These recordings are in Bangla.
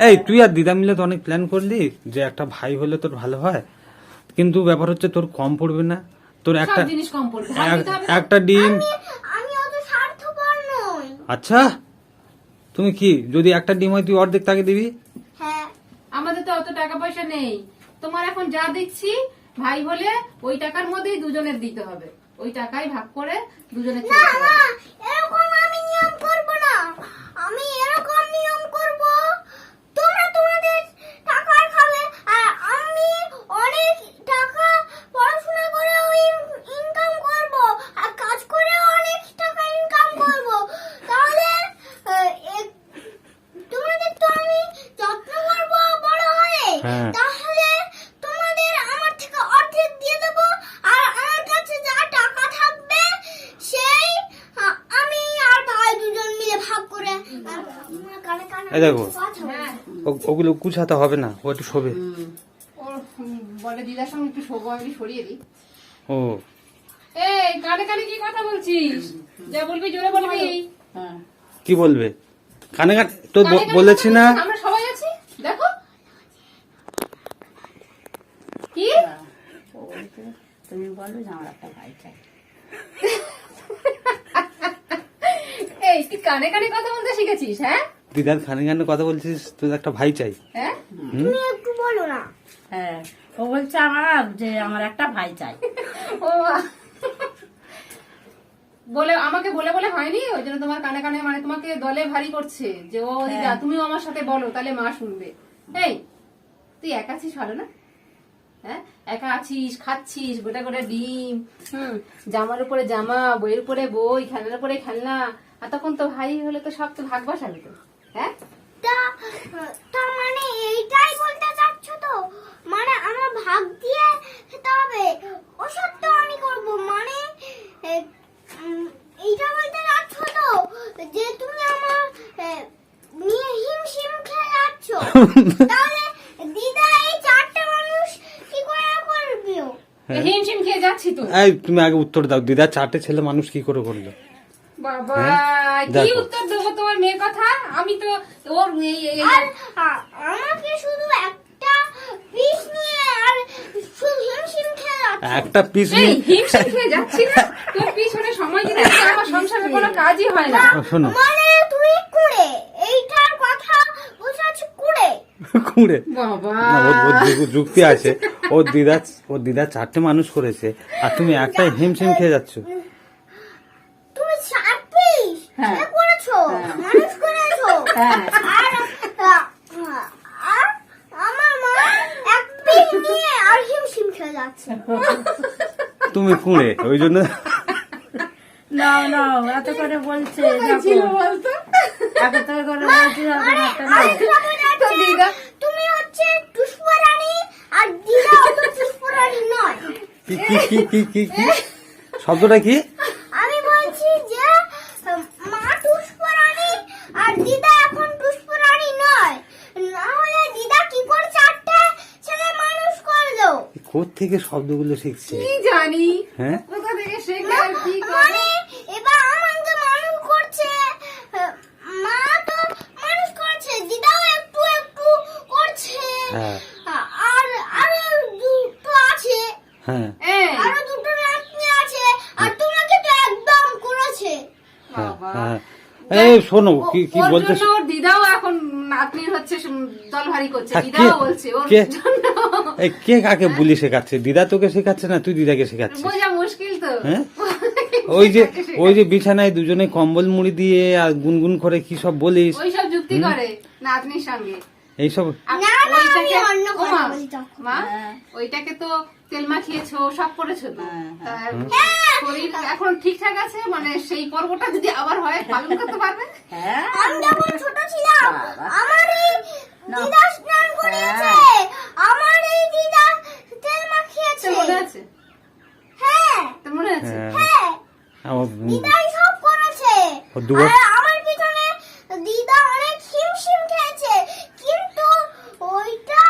এই তুই আর দিদা মিলে তো অনেক প্ল্যান করলি যে একটা ভাই হলে তোর ভালো হয়, কিন্তু ব্যাপার হচ্ছে তোর কম পড়বে না, তোর একটা জিনিস কম পড়বে, একটা ডিম। আমি অত স্বার্থপর নই। আচ্ছা তুমি কি, যদি একটা ডিম হয় তুই অর্ধেক তাকে দিবি? হ্যাঁ, আমাদের তো অত টাকা পয়সা নেই। তোমার এখন যা দিচ্ছি ভাই বলে ওই টাকার মধ্যেই দুজনের দিতে হবে, ওই টাকাই ভাগ করে দুজনের না না, এরকম আমি নিয়ম করব না। আমি এরকম নিয়ম করব, তোমরা তোমাদের টাকা খাবে আর আমি অনেক টাকা পড়াশোনা করে ইনকাম করব আর কাজ করে অনেক টাকা ইনকাম করব। তাহলে তোমাদের তো আমি যত্ন করব বড় হয়ে। হ্যাঁ। তাহলে তোমাদের আমার থেকে অর্ধেক দিয়ে দেবো আর আমার কাছে যা টাকা থাকবে সেই আমি আর ভাই দুজন মিলে ভাগ করে কানে কানে এই দেখো। কথা বলবো। হ্যাঁ, ওগুলো গুছাতে হবে না, ও একটু শোবে। ওর বলে দিদার সঙ্গে একটু শোবো, আমি সরিয়ে দিই। ও এই কানে কানে কি কথা বলছিস? যা বলবি জোরে বলবি। কি বলবে? কানে কানে তো কানে কানে বলেছি কথা না। বলছিস, আমরা সবাই আছি দেখো। কি তুমি বলো যে আমার একটা ভাই চাই। এই তুই কানে কানে কথা বলতে শিখেছিস? হ্যাঁ দিদার কানে কানে কথা বলছিস, তোর একটা ভাই চাই। হ্যাঁ, তুমি একটু বলো না। হ্যাঁ, ও বলছে আমার যে আমার একটা ভাই চাই। ও মা। বলে আমাকে বলে বলে হয়নি, ওই জন্য তোমার কানে কানে মানে তোমাকে দলে ভারী করছে যে ও দিদা তুমিও আমার সাথে বলো, তাহলে মা শুনবে। এই তুই একা আছিস ভালো না? হ্যাঁ, একা আছিস, খাচ্ছিস গোটা গোটা ডিম, জামার উপরে জামা, বইয়ের উপরে বই, খেলনার উপরে খেলনা, আর তখন তো ভাই হলে তো সব তো ভাগ বাসাবে তো। হ্যাঁ, তার মানে এইটাই বলতে চাচ্ছ তো? মানে আমার ভাগ দিয়ে খেতে হবে, ওসব তো আমি করব। মানে এইটা বলতে চাচ্ছ তো যে তুমি আমার নিয়ে হিমশিম খেয়ে যাচ্ছ? তাহলে দিদা এই চারটে মানুষ কি করে করবিও? হিমশিম খেয়ে যাচ্ছি তো। এই তুমি আগে উত্তর দাও, দিদা চারটে ছেলে মানুষ কি করে করলো? বাবা কি দেখো। উত্তর দেবো তোমার মেয়ের কথা? আমি তো ওর আর আমাকে শুধু একটা পিস নিয়ে আর শুধু হিমশিম খেয়ে যাচ্ছ। একটা পিস এই হিমশিম খেয়ে যাচ্ছি না, তোর পিছনে সময় দিতে দিতে আমার সংসারে কোনো কাজই হয় না। শোনো মানে তুই কুড়ে, এইটার কথা বুঝাচ্ছ কুড়ে। কুড়ে বাবা না, ওর যুক্তি আছে। ওর দিদা চারটে মানুষ করেছে আর তুমি একটাই হিমশিম খেয়ে যাচ্ছ। তুমি চার পিস হ্যাঁ। করেছো, মানুষ করেছো। হ্যাঁ। আর আমার মা এক পিস নিয়ে আর হিমশিম খেয়ে যাচ্ছে। তুমি কুড়ে, ওই জন্য নাও নাও, এত করে বলছে ছিল বলতো। এত করে বলছে ব্যাপারটা নাও। আরেকটা বোঝাচ্ছে, তো দিদা তুমি হচ্ছে টুসপুরানি আর দিদা অত টুসপুরানি নয়। কি কি কি কি কি কি শব্দটা কি? আমি বলছি যে মা টুসপুরানি আর দিদা এখন টুসপুরানি নয়, না হলে দিদা কি করে চারটা ছেলে মানুষ করলো? কোত্থেকে শব্দগুলো শিখছে? কি জানি হ্যাঁ কোথা থেকে শেখে আর কি করে। মানে এবার আমাকে মানুষ করছে, মা তো মানুষ করছে, দিদাও একটু একটু করছে। হ্যাঁ আর আরো দুটো আছে, হ্যাঁ এই, আরো দুটো নাতনি আছে, আর তোমাকে তো একদম করেছে। হ্যাঁ বাবা। হ্যাঁ। এই শোনো কি কি ওর বলছো? জন্য ওর দিদাও এখন নাতনির হচ্ছে দল ভারী করছে, হ্যাঁ, দিদাও কে- বলছে ওর কে- জন্য। এই কে কাকে বুলি শেখাচ্ছে? দিদা তোকে শেখাচ্ছে না তুই দিদাকে শেখাচ্ছিস? বোঝা মুশকিল তো। হ্যাঁ? ওই যে বিছানায় দুজনে কম্বল মুড়ি দিয়ে আর গুনগুন করে কি সব বলিস ওইসব যুক্তি করে নাতনির সঙ্গে। এইসব। না, না, ওইটাকে- আমি অন্য ও কথা মা, বলি তখন। মা, হ্যাঁ। ওইটাকে তো তেল মাখিয়েছো, সব করেছো তো। হ্যাঁ, তার শরীর এখন ঠিকঠাক আছে, মানে সেই পর্বটা যদি আবার হয় পালন করতে পারবে। হ্যাঁ, আমি যখন ছোট ছিলাম আমার এই দিদা স্নান করিয়েছে, আমার এই দিদা তেল মাখিয়েছে। তোর মনে আছে? হ্যাঁ তোর মনে আছে? হ্যাঁ, হ্যাঁ, আমার দিদাই সব করেছে। ও দুবার- আর আমার পিছনে দিদা অনেক হিমশিম খেয়েছে, কিন্তু ওইটা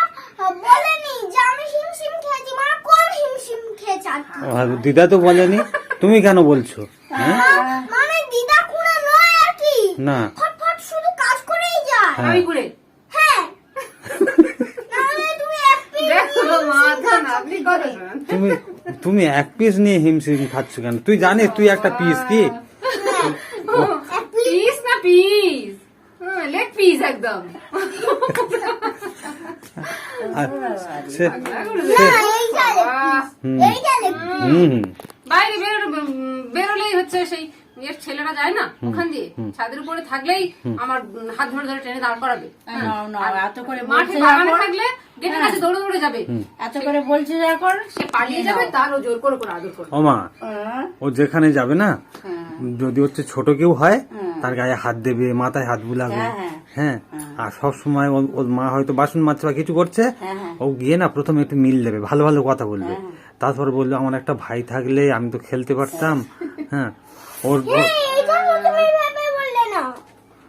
বলেনি যে আমি হিমশিম খেয়েছি, মানে কোন হিমশিম খেয়েছে আর কি। আর দিদা তো বলেনি, তুমি কেন বলছো? হ্যাঁ মানে দিদা কুড়ে নয় আর কি, না ফটফট শুধু কাজ করেই যায়। হ্যাঁ। আমি ঘুরে হ্যাঁ, তুমি তুমি এক পিস নিয়ে হিমশিম খাচ্ছ কেন? তুই জানিস তুই একটা পিস কি? পিস না পিস, লেগ পিস একদম। আর সে- বাইরে বেরোলেই হচ্ছে সেই এর ছেলেরা যায় না ওখান দিয়ে, ছাদের উপরে থাকলেই আমার হাত ধরে ধরে টেনে দাঁড় করাবে। এত করে মাঠে বলছে বাগানে যখন, থাকলে গেটের কাছে দৌড়ে দৌড়ে যাবে, এত করে বলছে যখন, সে পালিয়ে যাবে, তারও জোর করে করে আদর করবে। ও মা, হ্যাঁ, ও যেখানে যাবে না, হ্যাঁ, যদি হচ্ছে ছোট কেউ হয় হ্যাঁ। তার গায়ে হাত দেবে, মাথায় হাত বুলাবে, হ্যাঁ, হ্যাঁ। আর সব সময় ওর মা হয়তো বাসন মাজছে বা কিছু করছে, হ্যাঁ, হ্যাঁ। ও গিয়ে না প্রথমে একটু মিল দেবে, ভালো ভালো কথা বলবে, তারপর বললো আমার একটা ভাই থাকলে আমি তো খেলতে পারতাম, হ্যাঁ। ওর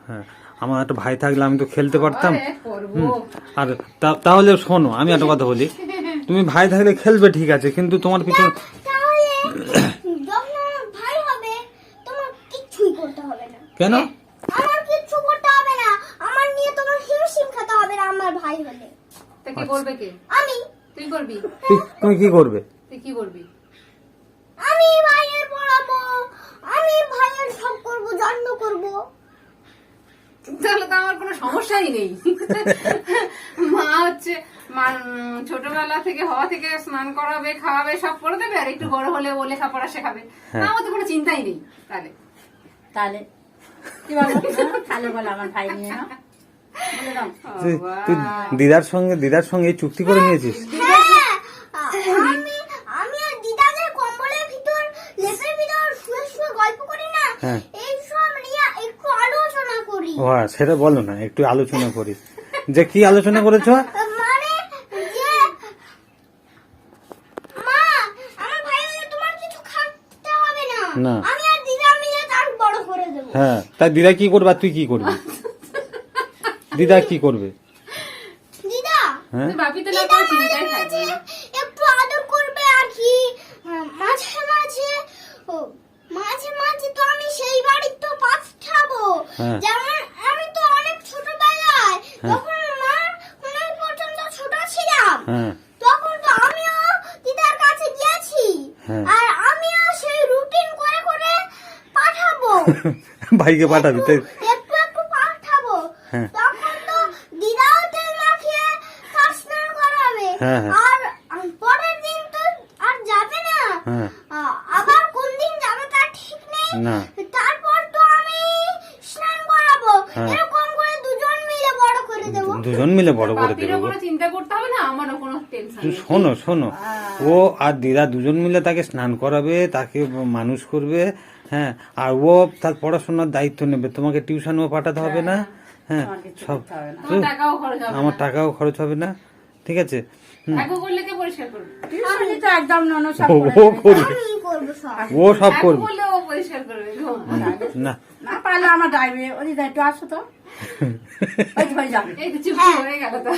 হ্যাঁ, আমার একটা ভাই থাকলে আমি তো খেলতে পারতাম। আরে, করবো। আর তাহলে শোনো, আমি একটা কথা বলি, তুমি ভাই থাকলে খেলবে ঠিক আছে, কিন্তু তোমার পিছনে তাহলে যখন আমার ভাই হবে তোমার কিচ্ছুই করতে হবে না। কেন? আমার কিচ্ছু করতে হবে না, আমার নিয়ে তোমার হিমশিম খেতে হবে না আমার ভাই হলে। তা কি করবে কে? আমি তুই করবি? তুমি কি করবে? তুই কি করবি? আমি ভাইয়ের পড়াবো, আমি ভাইয়ের সব করব, যত্ন করব। তাহলে তো আমার কোনো সমস্যাই নেই। মা হচ্ছে ছোটবেলা থেকে হওয়া থেকে স্নান করাবে, খাওয়াবে, সব করে দেবে, আর একটু বড় হলে ও লেখাপড়া শেখাবে। আমার তো কোনো চিন্তাই নেই। তাহলে তাহলে কি বলো? তাহলে বলো আমার ভাই নিয়ে নাও, বলে দাও। তুই দিদার সঙ্গে এই চুক্তি করে নিয়েছিস? হ্যাঁ, আমি আর দিদাদের কম্বলের ভিতর লেপের ভিতর শুয়ে শুয়ে গল্প করি না, হ্যাঁ। এই সব নিয়ে একটু আলোচনা করি। ও সেটা বলো না, একটু আলোচনা করি। যে কি আলোচনা করেছো? মানে যে মা, আমার ভাই হলে তোমার কিছু খাটতে হবে না, না। আমি আর দিদা মিলে তার বড় করে দেবো। হ্যাঁ, তাই দিদা কি করবে আর তুই কি করবি? দিদা কি করবে? দিদা হ্যাঁ, তুই বাপিতে না দিদা কোনো চিন্তাই মাঝে থাকবে মাঝে না। একটু আদর করবে আর কি, মাঝে মাঝে ও, মাঝে মাঝে তো আমি সেই বাড়ি তো পাঠাবো। হ্যাঁ। যেমন আমি তো অনেক ছোটবেলায় হ্যাঁ। যখন আমার কোনো পর্যন্ত ছোট ছিলাম হ্যাঁ, তখন তো আমিও দিদার কাছে গিয়েছি, হ্যাঁ। আর আমিও সেই রুটিন করে করে পাঠাবো, ভাইকে পাঠাবি তাই? একটু একটু পাঠাবো। হ্যাঁ। তখন তো দিদাও তেল মাখিয়ে তার স্নান করাবে, হ্যাঁ, হ্যাঁ। আর পরের দিন তো আর যাবে না, হ্যাঁ। আবার কোন দিন যাবে তার ঠিক নেই, না। তারপর তো আমি স্নান করাবো, হ্যাঁ। এরকম করে দুজন মিলে বড় করে দেবো। দুজন মিলে বড় করে বাপিরও দেবে। কোনো চিন্তা করতে হবে না, আমারও কোনো টেনশন তুই নেই। শোনো শোনো, ও আর দিদা দুজন মিলে তাকে স্নান করাবে, তাকে মানুষ করবে, হ্যাঁ। আর ও তার পড়াশোনার দায়িত্ব নেবে, তোমাকে টিউশনও পাঠাতে হবে না, হ্যাঁ। তোমার কিছু সব করতে হবে না। তোমার টাকাও খরচ হবে আমার না। টাকাও খরচ হবে না, ঠিক আছে? একও করলে কে পরিষ্কার করবে? টিউশনি তো একদম ননো সব ও করে দেবে। করবে, আমি করবো সব। ও সব একও করবে। করলে ও পরিষ্কার করবে। না, না পারলে আমার ডাইবে, ওই দিদা একটু আসো তো, ওই তো হয়ে যাবে। এই তো চুপ হয়ে গেল তো।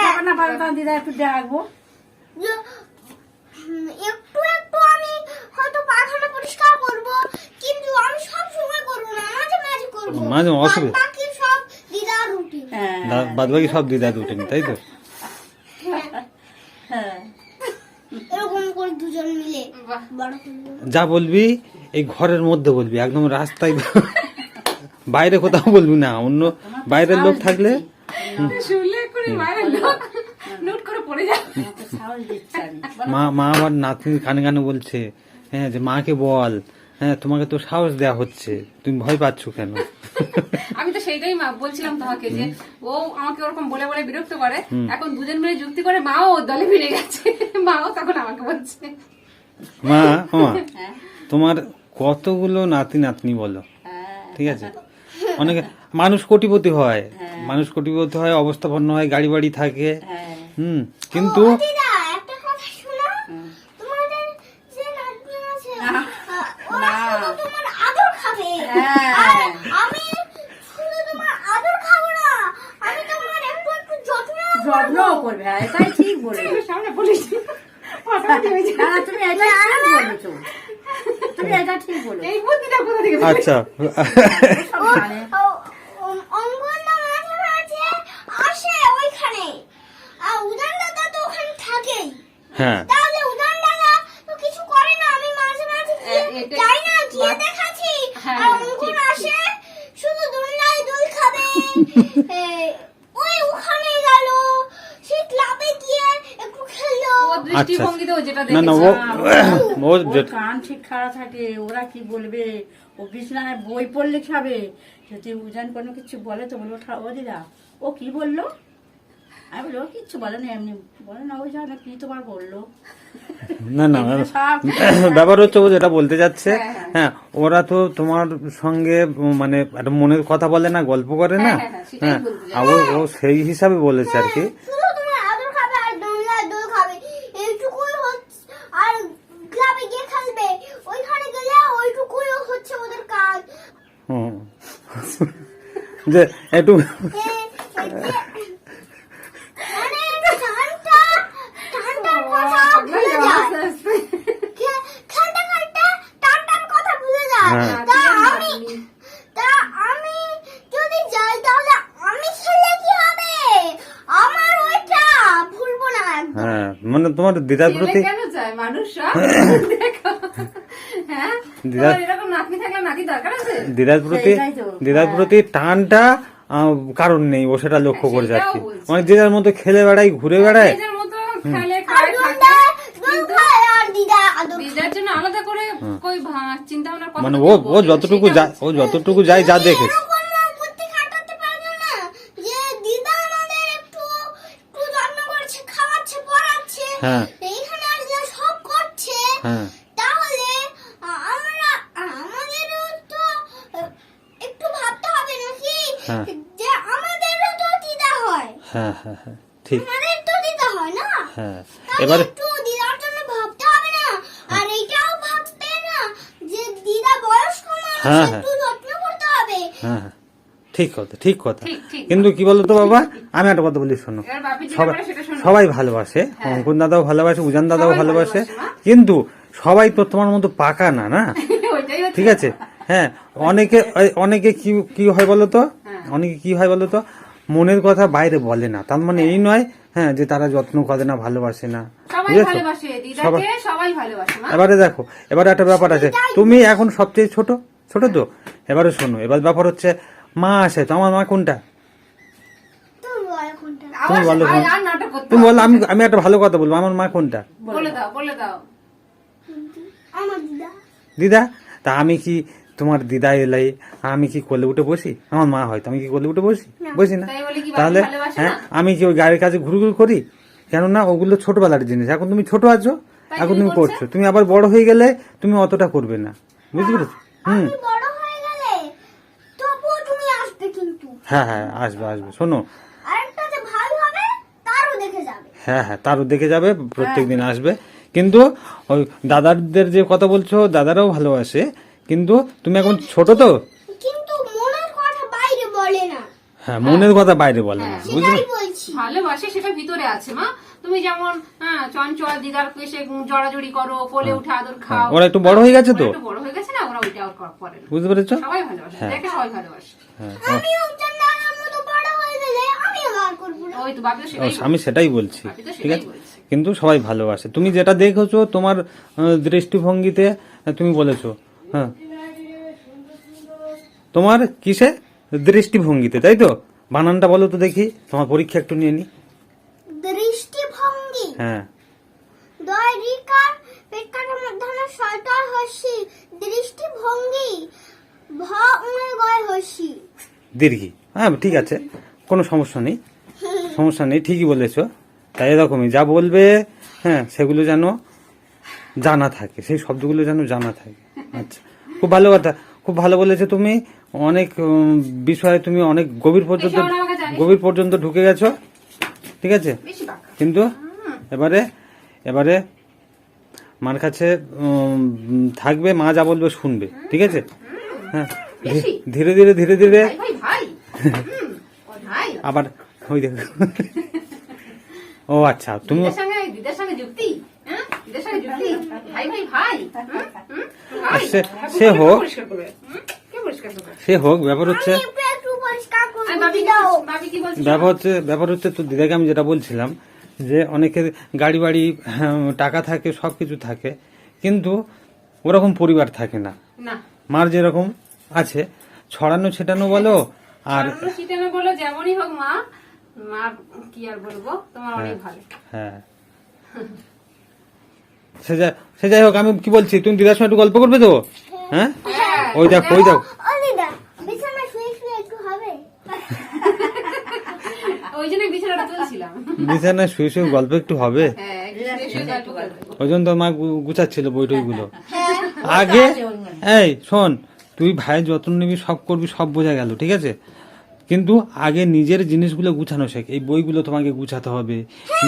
যখন না পারো তখন দিদা একটু ডাকবো। একটু একটু আমি হয়তো পায়খানা পরিষ্কার করব, কিন্তু আমি সব সময় করব না, মাঝে মাঝে করব। মাঝে অসুবিধা। বাকি সব দিদার রুটিন। হ্যাঁ, বাদ বাকি সব দিদা দুটেন, তাই তো? হ্যাঁ। এরকম করে দুজন মিলে বাহ। বড় করে দেবো। যা বলবি এই ঘরের মধ্যে বলবি, একদম রাস্তায় বাইরে কোথাও বলবি না, অন্য বাইরের লোক থাকলে। শুনলে করে মায়ের লোক নোট করে পড়ে যাবে। আমাকে সাহস দিচ্ছে আমি। মা আবার নাতনির কানে কানে বলছে, হ্যাঁ, যে মাকে বল, হ্যাঁ, তোমাকে তো সাহস দেয়া হচ্ছে, তুমি ভয় পাচ্ছ কেন? আমি তো সেইটাই বলছিলাম তোমাকে, যে ও আমাকে ওরকম বলে বলে বিরক্ত করে, এখন দুজন মিলে যুক্তি করে মাও ওর দলে ফিরে গেছে। মাও তখন আমাকে বলছে, মা হ্যাঁ, তোমার কতগুলো নাতি নাতনি বলো, হ্যাঁ, ঠিক আছে? অনেকে মানুষ কোটিপতি হয়, মানুষ কোটিপতি হয়, অবস্থাপন্ন হয়, গাড়ি বাড়ি থাকে, হ্যাঁ। কিন্তু ও দিদা, একটা কথা শোনো, তোমাদের যে নাতনি আছে ওরা শুধু তোমার আদর খাবে, হ্যাঁ। আর আমি শুধু তোমার আদর খাবো না, আমি তোমার একটু একটু যত্নও করবে, হ্যাঁ, এটাই ঠিক বলেছো। সামনে বলিস না, তুমি এটা ঠিক বলেছো, তুমি এটা ঠিক বলেছো। এই বুদ্ধিটা কোথা থেকে পেলে? আচ্ছা, সব জানে। অঙ্গনা মাঝে মাঝে আসে ওইখানে, আর উদান দাদা তো ওখানে থাকেই, হ্যাঁ, তাহলে ওই ওখানে গেল, সেই ক্লাবে গিয়ে একটু খেললো। ও দৃষ্টিভঙ্গিতে ও যেটা না না দেখেছে ও ওর যে- কান ঠিক খারাপ থাকে, ওরা কি বলবে, ও বিছানায় বই পড়লে খাবে, যদি উজান কোনো কিছু বলে তো বলবো ও দিদা ও কি বললো, আমি বলি ও কিচ্ছু বলে না, এমনি বলে না, ওই জানো কি তোমার বললো। না না এগুলো সব ব্যাপার হচ্ছে ও যেটা বলতে যাচ্ছে, হ্যাঁ ওরা তো তোমার সঙ্গে মানে একটা মনের কথা বলে না, গল্প করে না, সেটাই হ্যাঁ বলতে আর ও সেই হিসাবে বলেছে আর কি। শুধু তোমার আদর খাবে আর দোলনায় দোল খাবে, এইটুকুই হচ্ছে। আর ক্লাবে গিয়ে খেলবে, ওইখানে গেলে ওইটুকুই হচ্ছে ওদের কাজ। হুম। যে একটু মানে টানটার কথা ভুলে যায়, খেলতে খেলতে টানটার কথা ভুলে যায়। হ্যাঁ। তা আমি যদি যাই তাহলে আমি খেললে কি হবে, আমার ওইটা ভুলবো না একদম। হ্যাঁ মানে তোমার দিদার ছেলে প্রতি কেন চায় মানুষ সব দেখো, হ্যাঁ দিদা- তোমার এরকম নাতনি থাকলে নাতি দরকার আছে? সেইটাই তো। দিদার প্রতি টানটা কারণ নেই, ও সেটা লক্ষ্য হ্যাঁ, করেছে আর কি। সেটাও বলছি। মানে দিদার মতো খেলে বেড়ায়, ঘুরে বেড়ায়। নিজের মতো খেলে আর খায় দোল খায় আর দিদা আদর। দিদার জন্য আলাদা করে কই চিন্তা ভাবনার কথা মানে তো ও বলে, যতটুকু সেটা যায়, ও যতটুকু যায় যা দেখেছে। এরকম বুদ্ধি খাটাতে পারবে না যে দিদা আমাদের একটু একটু যত্ন করছে, খাওয়াচ্ছে, পড়াচ্ছে, হ্যাঁ। এইখানে আর যা সব করছে, হ্যাঁ তাহলে আমাদেরও তো একটু ভাবতে হবে নাকি হ্যাঁ। যে আমাদেরও তো দিদা হয়, হ্যাঁ হ্যাঁ হ্যাঁ ঠিক। আমাদের তো দিদা হয় না, হ্যাঁ তাহলে এবারে একটু দিদার জন্য ভাবতে হবে না। আর এইটাও ভাববে না যে দিদা বয়স্ক মানুষ, হ্যাঁ, হ্যাঁ। একটু যত্ন করতে হবে। হ্যাঁ হ্যাঁ ঠিক কথা, ঠিক কথা। ঠিক, ঠিক। কিন্তু কি বলতো বাবা, আমি একটা কথা বলি শোনো, এবার বাপি যেটা সবাই বলে সেটা শোনো। সবাই ভালোবাসে, অঙ্কুর দাদাও ভালোবাসে, উজান দাদাও সবাই ভালোবাসে, ভালোবাসে, মা। কিন্তু সবাই তো তোমার মতো পাকা না, না ওইটাই হচ্ছে ঠিক আছে। হ্যাঁ অনেকে অনেকে কি কি হয় বলো তো, অনেকে কি হয় বলো তো, মনের কথা বাইরে বলে না, তার মানে এই নয় হ্যাঁ যে তারা যত্ন করে না, ভালোবাসে না, সবাই বুঝেছো? ভালোবাসে দিদাকে, সবাই ভালোবাসে মা। এবারে দেখো, এবারে একটা ব্যাপার আছে, তুমি এখন সবচেয়ে ছোট, ছোট তো, এবারে শোনো, এবার ব্যাপার হচ্ছে মা আছে তো, আমার মা কোনটা? তুমি বলো কোনটা? তুমি আবার বলো, আর নাটক করতে তুমি হবে। বলো, আমি একটা ভালো কথা বলবো, আমার মা কোনটা? বলে দাও, বলে দাও। আমার দিদা। দিদা। তা আমি কি তোমার দিদা এলাই আমি কি কোলে উঠে বসি? আমার মা হয়তো, আমি কি কোলে উঠে বসি? বসি না। তাই বলে কি বাবা তাহলে ভালোবাসে হ্যাঁ না? আমি কি ওই গাড়ির কাছে ঘুরঘুর করি? কেননা ওগুলো ছোটবেলার জিনিস, এখন তুমি ছোট আছো, তাই এখন তুমি তুমি করছো? করছো, তুমি আবার বড় হয়ে গেলে তুমি অতটা করবে না, বুঝতে পেরেছো? হুম, আমি বড় হয়ে গেলে তবুও তুমি আসবে কিন্তু। হ্যাঁ হ্যাঁ আসবে আসবে, শোনো, আরেকটা যে ভাই হবে তারও দেখে যাবে। হ্যাঁ হ্যাঁ তারও দেখে যাবে, প্রত্যেকদিন আসবে। কিন্তু ওই দাদাদের যে কথা বলছো, দাদারাও ভালোবাসে, কিন্তু তুমি এখন ছোট তো, কিন্তু মনের কথা বাইরে বলে না, হ্যাঁ মনের কথা বাইরে বলে না, বুঝলে? সেটাই বলছি। ভালোবাসে সেটা ভিতরে আছে মা। তুমি যেমন চঞ্চল দিদার এসে জড়াজড়ি করো, কোলে উঠে আদর খাও। ওরা একটু বড় হয়ে গেছে তো, ওরা একটু বড় হয়ে গেছে না, ওরা ওইটা আর করে না। বুঝতে পেরেছো? সবাই ভালোবাসে, দেখে সবাই ভালোবাসে। হ্যাঁ আমিও দাদার মতো বড় হয়ে গেলে আমিও আর করবো না। ওই তো বাপি তো ও, সেটাই আমি সেটাই বলছি, বাপি তো ঠিক সেটাই আছে। বলছে। কিন্তু সবাই ভালোবাসে, তুমি যেটা দেখেছো তোমার দৃষ্টিভঙ্গিতে, তুমি বলেছো, হ্যাঁ তোমার কিসে দৃষ্টিভঙ্গিতে, তাই তো? বানানটা বলো তো দেখি, তোমার পরীক্ষা একটু নিয়ে নি। দৃষ্টিভঙ্গি, হ্যাঁ দয় রিকার পেটকাটার মধ্যে সল্টার হসি, দৃষ্টিভঙ্গি ভ উমের গয় হসি। দীর্ঘি, হ্যাঁ ঠিক আছে, কোনো সমস্যা নেই, সমস্যা নেই, ঠিকই বলেছো। তাই এরকমই যা বলবে, হ্যাঁ সেগুলো যেন জানা থাকে, সেই শব্দগুলো যেন জানা থাকে। আচ্ছা, খুব ভালো কথা, খুব ভালো বলেছো তুমি, অনেক বিষয়ে তুমি অনেক গভীর পর্যন্ত, বেশি ওরা আমাকে জানিস। গভীর পর্যন্ত ঢুকে গেছো, ঠিক আছে। বেশি বাঁকা। কিন্তু এবারে এবারে মার কাছে থাকবে, মা যা বলবে শুনবে, ঠিক আছে। হ্যাঁ বেশি? ধীরে ধীরে ধীরে ধীরে ভাই ভাই ভাই ও ভাই আবার ওই দেখো। ও আচ্ছা, তুমি দিদার সঙ্গে যুক্তি, হ্যাঁ দিদার সঙ্গে যুক্তি, ভাই ভাই ভাই ভাই। সে হোক, পরিষ্কার করবে, কে পরিষ্কার করবে? সে হোক, ব্যাপার হচ্ছে, আমি একটু পরিষ্কার করবো, আর বাপি কি দিদাও। বলছে? বাপি কি বলছে? ব্যাপার হচ্ছে তো দিদাকে আমি যেটা বলছিলাম, যে অনেকের গাড়ি বাড়ি টাকা থাকে, সবকিছু থাকে, কিন্তু ওরকম পরিবার থাকে না। না মার যেরকম আছে, ছড়ানো ছেটানো বলো আর অন্য সিস্টেমে বলো যেমনই হোক মা, মা কি আর বলবো, তোমার অনেক ভালো। হ্যাঁ সে যাই হোক, আমি কি বলছি, তুমি দিদার সঙ্গে একটু গল্প করবে তো? হ্যাঁ, ওই দেখো ওই দেখো, ও দিদা বিছানায় শুয়ে শুয়ে একটু হবে? ওই জন্য বিছানাটা তুলছিলাম। বিছানায় শুয়ে শুয়ে গল্প একটু হবে, হ্যাঁ, একটু শুয়ে শুয়ে গল্প করবে। ওই জন্য তো মা গুছাচ্ছিল বই গুলো। হ্যাঁ আগে এই শোন, তুই ভাইয়ের যত্ন নিবি, সব করবি, সব বোঝা গেল, ঠিক আছে, কিন্তু আগে নিজের জিনিসগুলো গুছানো শেখ। এই বইগুলো তোমাকে গুছাতে হবে,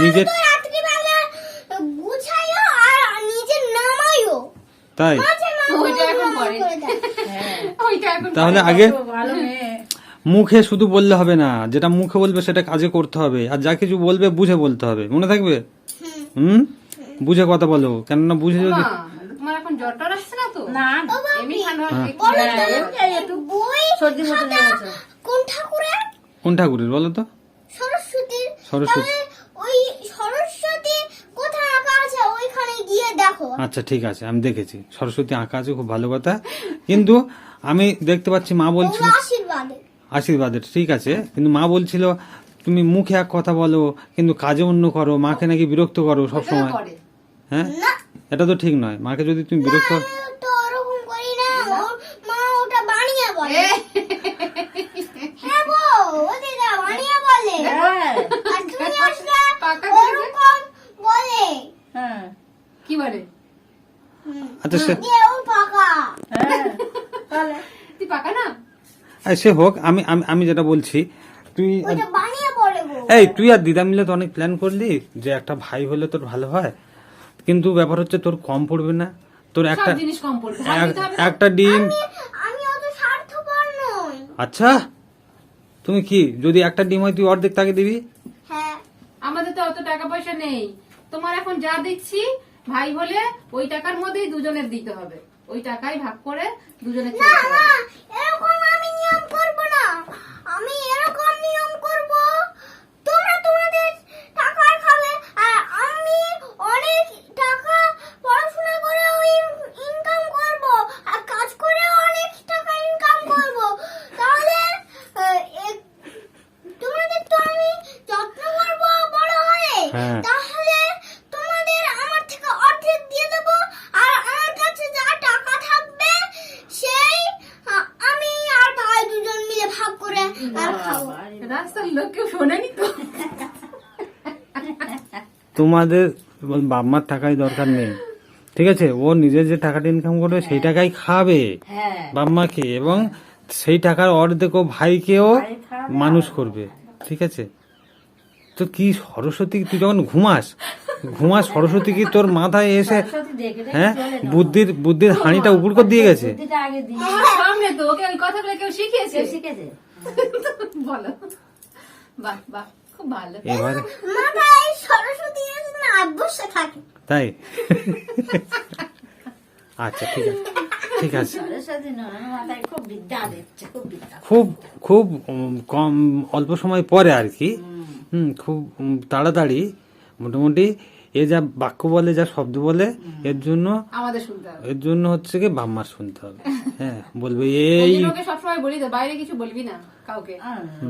নিজের, তো রাত্রিবেলা গুছাইও আর নিজে নামাইও। তাই মাঝে মাঝে ওইটা এখন করে। করে দেয়। ওইটা এখন তাহলে আগে তো ভালো মেয়ে। মুখে শুধু বললে হবে না, যেটা মুখে বলবে সেটা কাজে করতে হবে, আর যা কিছু বলবে বুঝে বলতে হবে, মনে থাকবে? বুঝে কথা বলো, কেননা বুঝে যদি, মা, তোমার এখন জ্বর টর আসছে না তো? না এমনি ঠান্ডা বলো তো, এই একটু বই সর্দি মতো খাতা লেগে গেছে। কোন ঠাকুরের? কোন ঠাকুরের বলো তো? সরস্বতীর। সরস্বতী। তাহলে ওই সরস্বতী কোথায় আঁকা আছে ওইখানে গিয়ে দেখো। আচ্ছা ঠিক আছে, আমি দেখেছি সরস্বতী আঁকা আছে, খুব ভালো কথা, কিন্তু আমি দেখতে পাচ্ছি মা বলছিল ওগুলো আশীর্বাদে। আশীর্বাদের, ঠিক আছে, কিন্তু মা বলছিল তুমি মুখে এক কথা বলো কিন্তু কাজে অন্য করো, মাকে নাকি বিরক্ত করো সব সময়। করে। হ্যাঁ, না এটা তো ঠিক নয়, মাকে যদি তুমি বিরক্ত, আমি তো ওরকম করি না। মা ওটা বানিয়ে বলে। হ্যাঁ গো, ও দিদা বানিয়ে বলে। হ্যাঁ আর তুমি আসলে পাকা ওরকম বলে। হ্যাঁ কি বলে? আচ্ছা সে কেউ পাকা। হ্যাঁ তাহলে তুই পাকা না? সে হোক, আমি আমি আমি যেটা বলছি, তুই ওটা বানিয়ে বলে গো। এই তুই আর দিদা মিলে তো অনেক প্ল্যান করলি যে একটা ভাই হলে তোর ভালো হয়, কিন্তু ব্যাপার হচ্ছে তোর কম পড়বে না, তোর একটা সব জিনিস কম পড়বে, ভাগ দিতে হবে না? একটা ডিম। আমি অত স্বার্থপর নই। আচ্ছা তুমি কি, যদি একটা ডিম হয় তুই অর্ধেক তাকে দিবি? হ্যাঁ আমাদের তো অত টাকা পয়সা নেই। তোমার এখন যা দিচ্ছি, ভাই হলে ওই টাকার মধ্যেই দুজনের দিতে হবে, ওই টাকাই ভাগ করে দুজনে না খেতে হবে। না, এরকম আমি নিয়ম করব না। আমি এরকম নিয়ম করব, তোমরা তোমাদের টাকা খাবে আর আমি অনেক টাকা পড়াশোনা করে ইনকাম করব আর কাজ করে অনেক টাকা ইনকাম করব। তাহলে তোমাদের তো আমি যত্ন করব বড় হয়ে। হ্যাঁ। তাহলে তোমাদের আমার থেকে অর্ধেক দিয়ে দেব আর আমার কাছে যা টাকা থাকবে সেই আমি আর ভাই দুজন মিলে ভাগ করে আর খাবো। রাস্তার লোক কেউ শোনেনি তো? তোমাদের বাপমার টাকাই দরকার নেই, ঠিক আছে, ও নিজের যে টাকাটা ইনকাম করবে সেই টাকাই খাবে হ্যাঁ বাপমাকে, এবং সেই টাকার অর্ধেক ও ভাইকেও ভাই খাবে। মানুষ করবে, ঠিক আছে। তো কি সরস্বতী, তুই যখন ঘুমাস সরস্বতী কি তোর মাথায় এসে, সত্যি দেখে দেখে হ্যাঁ, চলে না। বুদ্ধির হাঁড়িটা উপর করে দিয়ে গেছে? বুদ্ধিটা আগে দিই। আমার সামনে তো ওকে ওই কথাগুলো কেউ শিখিয়েছে? কেউ শিখেছে? বলো। বাহ বাহ, খুব ভালো। এবারে মাথায় সরস্বতী না বসে থাকে। তাই আচ্ছা ঠিক আছে, সরস্বতী নয়, মাথায় খুব বিদ্যা দিচ্ছে, খুব বিদ্যা। খুব খুব কম অল্প সময় পরে আর কি, খুব তাড়াতাড়ি, মোটামুটি এ যা বাক্য বলে, যা শব্দ বলে, এর জন্য আমাদের শুনতে হবে। হচ্ছে কি বাম্মার শুনতে হবে। হ্যাঁ, বলবে ওই এই জন্য ওকে সবসময় বলি তো, বাইরে কিছু বলবি না কাউকে।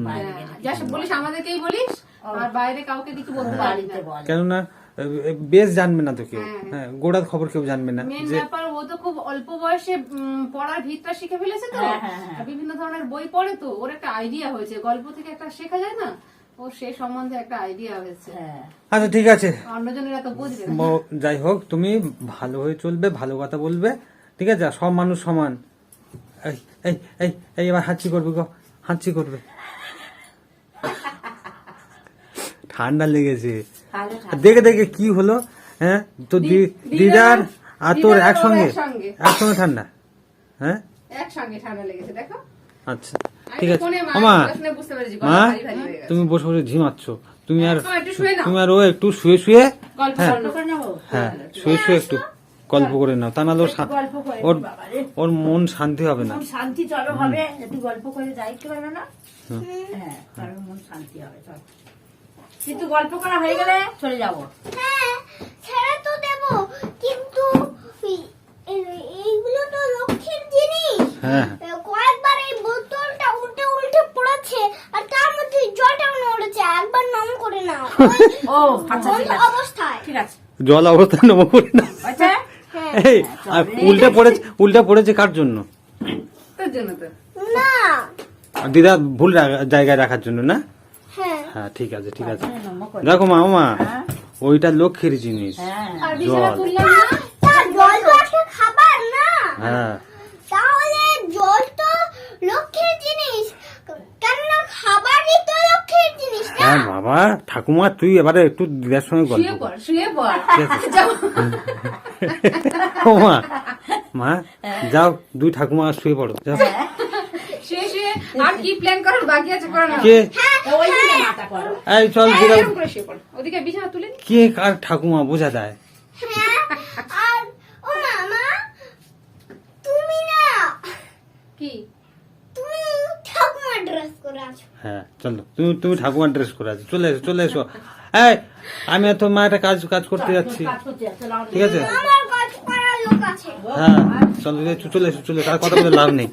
বাইরে হ্যাঁ, যা সব বলিস আমাদেরকেই বলিস, আর বাইরে কাউকে কিছু বলতে পারবি না। বাড়িতে বলে। কেননা বেশ জানবে না তো কেউ, হ্যাঁ, গোড়ার খবর কেউ জানবে না মেন যে, ব্যাপার, ও তো খুব অল্প বয়সে পড়ার ভিতটা শিখে ফেলেছে তো, হ্যাঁ, হ্যাঁ, হ্যাঁ। আর বিভিন্ন ধরনের বই পড়ে তো, ওর একটা আইডিয়া হয়েছে, গল্প থেকে একটা শেখা যায় না, ও সে সম্বন্ধে একটা আইডিয়া হয়েছে। হ্যাঁ আচ্ছা ঠিক আছে, অন্যজনেরা তো বুঝবে না। যাই হোক, তুমি ভালো হয়ে চলবে, ভালো কথা বলবে, ঠিক আছে, সব মানুষ সমান। এই এই এই এই এবার হাঁচি করবে গো, হাঁচি করবে, ঠান্ডা লেগেছে, তাহলে দেখে দেখে কি হলো, হ্যাঁ, তো দিদার আর তোর দিদার একসঙ্গে একসঙ্গে ঠান্ডা, হ্যাঁ, একসঙ্গে ঠান্ডা লেগেছে, দেখো। আচ্ছা আমি ঠিক তো আছে, ফোনে ও মা, শুনে বুঝতে পেরেছি, গলা মা, ভারী ভারী হয়ে গেছে। তুমি বসে বসে ঝিমাচ্ছ, তুমি আর একটু শুয়ে নাও। ও একটু শুয়ে শুয়ে, গল্প হ্যাঁ, করো। করে নেবো। হ্যাঁ, শুয়ে শুয়ে একটু গল্প করে নাও, তা নাহলে গল্প করে ওর বাবা রে। ওর মন শান্তি হবে না। মন শান্তি চলো হবে, একটু গল্প করে যাই কি হবে না? হ্যাঁ, কারণ মন শান্তি হবে, চল। কিন্তু গল্প করা হয়ে গেলে চলে যাবো। হ্যাঁ ছেড়ে তো দেব, কিন্তু এইগুলো তো লক্ষ্মীর জিনিস। হ্যাঁ কয়েকবার এই বোতলটা উল্টে উল্টে পড়েছে ও আচ্ছা ঠিক বন্ধ আছে অবস্থায়। ঠিক আছে জল অবস্থা নম করে না আচ্ছা হ্যাঁ। এই আর উল্টা পড়েছে কার জন্য? তোর জন্য তো। না। আর দিদা ভুল জায়গায় রাখার জন্য না? হ্যাঁ। হ্যাঁ ঠিক আছে ঠিক আছে। নম্বর করে। দেখো মামা হ্যাঁ ওইটা লক্ষ্যের জিনিস। হ্যাঁ আর বিছানা জল। তুললাম না। তা জল তো একটা খাবার না। হ্যাঁ তাহলে জল তো লক্ষ্যের জিনিস, কেননা খাবারই তো লক্ষ্যের জিনিস না। হ্যাঁ বাবা ঠাকুমা তুই এবারে একটু দিদার সঙ্গে গল্প শুয়ে কর। পড় শুয়ে পড় ঠিক আছে। যাও। ও মা যাও দুই ঠাকুমা শুয়ে পড়ো যাও। শুয়ে শুয়ে আর কি প্ল্যান করার বাকি আছে করো না। কে ওই দিকে মাথা করো এই চল হ্যাঁ, দিদা এরকম করে শুয়ে পড়। ওদিকে বিছানা তুলে নি। কে কার ঠাকুমা বোঝা দেয়? হ্যাঁ। আর ও মামা, তুমি না, কি তুমি ঠাকুমার ড্রেস করে আছো। হ্যাঁ চলো তুমি ঠাকুমার ড্রেস করে আছো, চলে এসো। এই আমি আর তোর মা একটা কাজ করতে যাচ্ছি, কাজ করতে যাচ্ছে ঠিক আছে? আমার কাজ করার লোক আছে। হ্যাঁ চলো চলে এসো তার কথা বলে লাভ নেই।